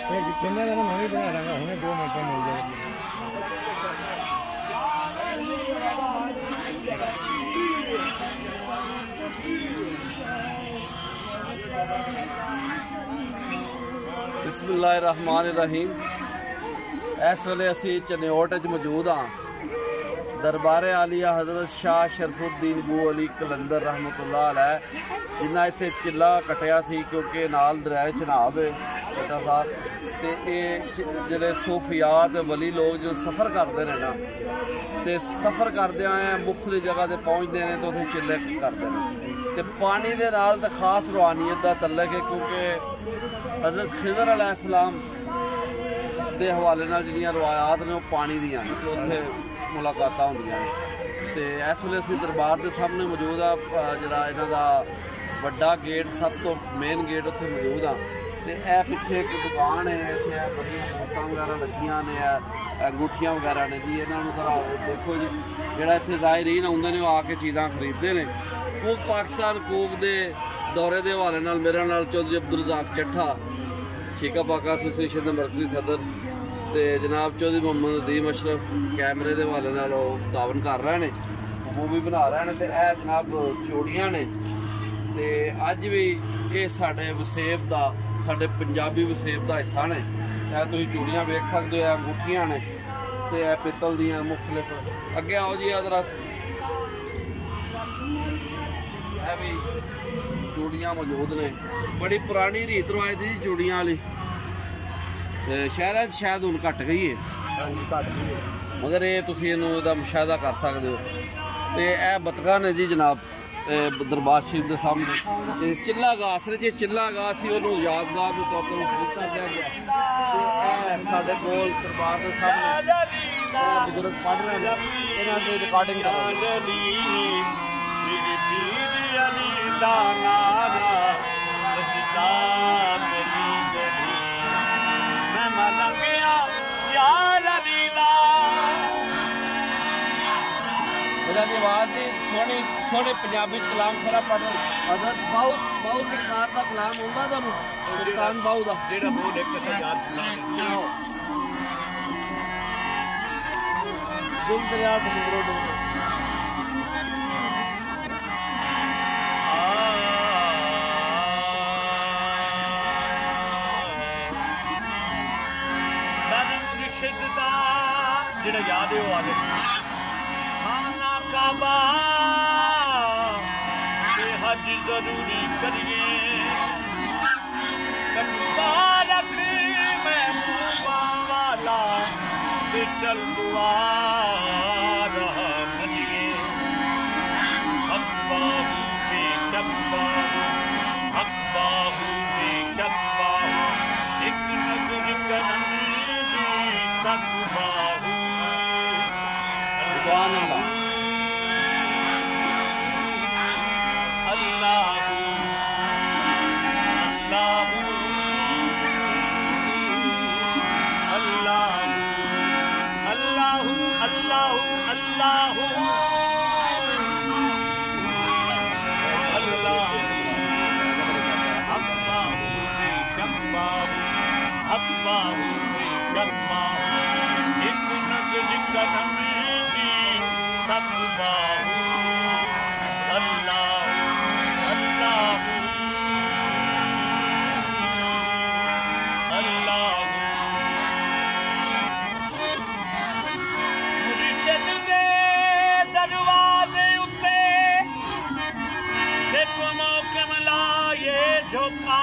कितने दिन मैं भी बना रहा हूँ 2 मिनट में मिल जाएगा। बिस्मिल्लाहिर्रहमानिर्रहीम। इस वेले असी चनेओट मौजूद हाँ। दरबारे आलिया हज़रत शाह शरफुद्दीन बू अली कलंदर रहमतुल्लाह अलैह जिन्ना इत्थे चिल्ला कटिया सी क्योंकि नाल दरिया चनाब है छोटा सा। तो ये जोड़े सूफियात वली लोग जो सफ़र करते हैं ना, तो सफ़र करदे मुख्तलिफ जगह से पहुँचते हैं तो उत्थे चिल्ले करते हैं। तो पानी के नाल तो खास रूहानियत का तल्लक है क्योंकि हज़रत खिज़र अलैहिस्सलाम के हवाले नाल जिहड़ियां रवायात ने पानी दियां ने उत्थे मुलाकात होंदियां ने। तो इस वेले असीं दरबार के सामने मौजूद आ, जिहड़ा इन्हां दा वड्डा गेट सब तो मेन गेट उत्थे मौजूद आ। तो यह पिछे एक दुकान है, इत्थे बड़ियां बोतलां वगैरह लगियां ने, अंगूठियां वगैरह ने जी। इन्होंने जरा देखो जी, जिहड़ा इत्थे ज़ायरीन आउंदे ने आके चीज़ां खरीदते हैं। कूक पाकिस्तान कूक के दौरे के हवाले नाल मेरे नाल चौधरी अब्दुल रज़ाक चट्ठा शीका पाका एसोसीएशन के मरकजी सदर तो जनाब चौधरी मोहम्मद नदीम अशरफ कैमरे के हवाले नाल तावन कर रहे हैं, मूवी बना रहे हैं। तो यह जनाब चूड़ियाँ ने, तो अज भी ये साढ़े वसेब का साढ़े पंजाबी वसेब का हिस्सा ने। यह तुम चूड़ियाँ वेख सकते हो, अंगूठियाँ ने, तो यह पित्तल दियाँ मुख्तलिफ। अगे आओ जी जरा, यह भी चूड़ियाँ मौजूद ने। बड़ी पुरानी रीत रवायत जी चूड़ियाँ वाली, शहर शायद हुण घट गई है, मगर ये तुम इहदा मुशाहदा कर सकते हो। तो यह बतखा ने जी जनाब दरबार शरीफ के सामने। चिल्ला गास जो चिल्ला गास सी उन्होंने यादगार के तौर पर बूटा दिया गया। साढ़े कोल दरबार के सामने बुजुर्ग पढ़ रहे हैं, इन्हों की रिकॉर्डिंग करो। की आवाज़ जी सोहनी सोहने पंजाबी कलाम खरा पढ़ हज़रत बहुत सरकार का कलाम होंदा तुहानू सुल्तान बाऊ दा जेड़ा बोल एक याद सुनाओ। दिल दरिया समुद्रों डूबे जेड़ा याद है वो आगे खाना काबा हज जरूरी करिए कटवा रख महबूबा वाला ते चल दुआ रहा मनिए अब्बाहू बेशब्बाहू अब्बाहू बेशब्बाहू एक नजर करनी दी तकबाहू अल्लाह झोंका